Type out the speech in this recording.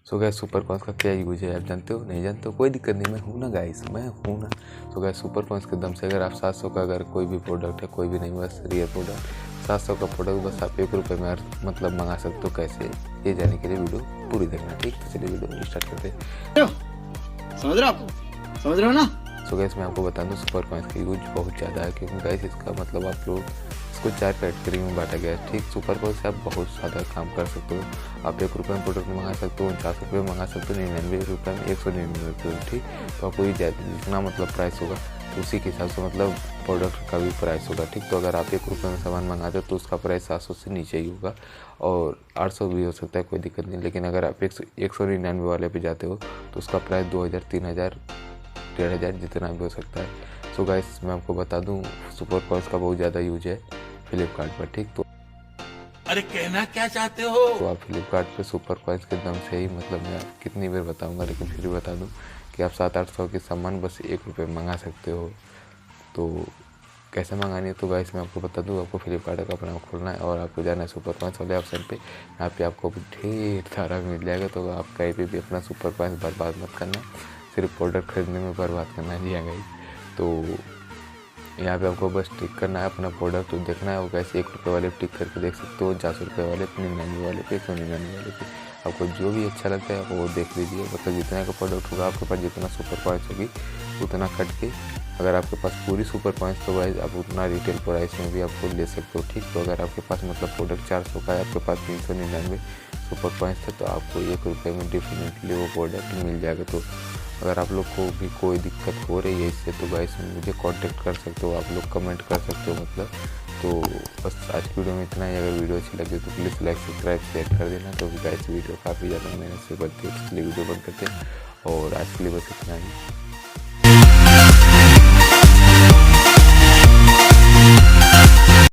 सो gas super coins का क्या use है आप जानते हो? नहीं जानते हो? कोई दिक्कत नहीं, मैं हूँ ना गाइस, मैं हूँ ना। सो गैस सुपर कॉइन्स के दम से अगर आप 700 का अगर कोई भी प्रोडक्ट है, कोई भी नहीं बस रियल प्रोडक्ट 700 का प्रोडक्ट बस आप ₹1 में मतलब मंगा सकते हो। कैसे, ये जाने के लिए वीडियो पूरी देखना, ठीक? तो चलिए वीडियो स्टार्ट करते हैं। समझ रहे हो ना। सो गैस मैं आपको बता दूं सुपर कॉइन्स का यूज बहुत ज़्यादा है, क्योंकि गैस इसका मतलब आप लोग इसको 4 कैटेगरी में बांटा गया है, ठीक? सुपर कॉइन्स से आप बहुत ज़्यादा काम कर सकते हो। आप ₹1 में प्रोडक्ट मंगा सकते हो, ₹49 में मंगा सकते हो, ₹99 में, ₹199 में, ठीक? तो आपको ये जितना मतलब प्राइस होगा उसी के हिसाब से मतलब प्रोडक्ट का भी प्राइस होगा, ठीक? तो अगर आप ₹1 में सामान मंगाते हो तो उसका प्राइस 700 से नीचे ही होगा, और 800 भी हो सकता है, कोई दिक्कत नहीं। लेकिन अगर आप 199 वाले पे जाते हो तो उसका प्राइस 2000, 3000, 1500 जितना भी हो सकता है। सो गाइस मैं आपको बता दूं सुपर कॉइन्स का बहुत ज़्यादा यूज है फ्लिपकार्ट पर, ठीक? तो अरे कहना क्या चाहते हो? तो आप फ्लिपकार्ट पे सुपर कॉइन्स के दम से ही मतलब मैं कितनी बार बताऊंगा, लेकिन फिर भी बता दूं कि आप 700-800 के सामान बस ₹1 मंगा सकते हो। तो कैसे मंगानी है तो गाइस मैं आपको बता दूं, आपको फ्लिपकार्ट का अपना खोलना है और आपको जाना है सुपर कॉइन्स वाले ऑप्शन पे। यहाँ पे आपको ढेर सारा मिल जाएगा, तो आप कहीं पे भी अपना सुपर कॉइन्स बर्बाद मत करना, सिर्फ प्रोडक्ट खरीदने में बर्बाद करना है। जी हाँ गाइस, तो यहाँ पे आपको बस टिक करना है अपना प्रोडक्ट, तो देखना है वो कैसे ₹1 वाले टिक करके देख सकते हो, ₹400 वाले, 99 वाले पे, 199 वाले पे। आपको जो भी अच्छा लगता है वो देख लीजिए। मतलब जितना का प्रोडक्ट होगा आपके पास, जितना सुपर कॉइन्स होगी उतना कट के, अगर आपके पास पूरी सुपर कॉइन्स तो गाइस आप उतना रिटेल प्राइस में भी आपको ले सकते हो, ठीक? तो अगर आपके पास मतलब प्रोडक्ट 400 का है, आपके पास 399 सुपर कॉइन्स है, तो आपको ₹1 में डेफिनेटली वो प्रोडक्ट मिल जाएगा। तो अगर आप लोग को भी कोई दिक्कत हो रही है इससे तो गाइस मुझे कांटेक्ट कर सकते हो, आप लोग कमेंट कर सकते हो मतलब। तो बस आज की वीडियो में इतना ही। अगर वीडियो अच्छी लगे तो प्लीज़ लाइक, सब्सक्राइब, शेयर कर देना। तो गाइस वीडियो काफ़ी ज़्यादा मेहनत से बनती है, इसलिए वीडियो बंद करते हैं, और आज के लिए बस इतना ही।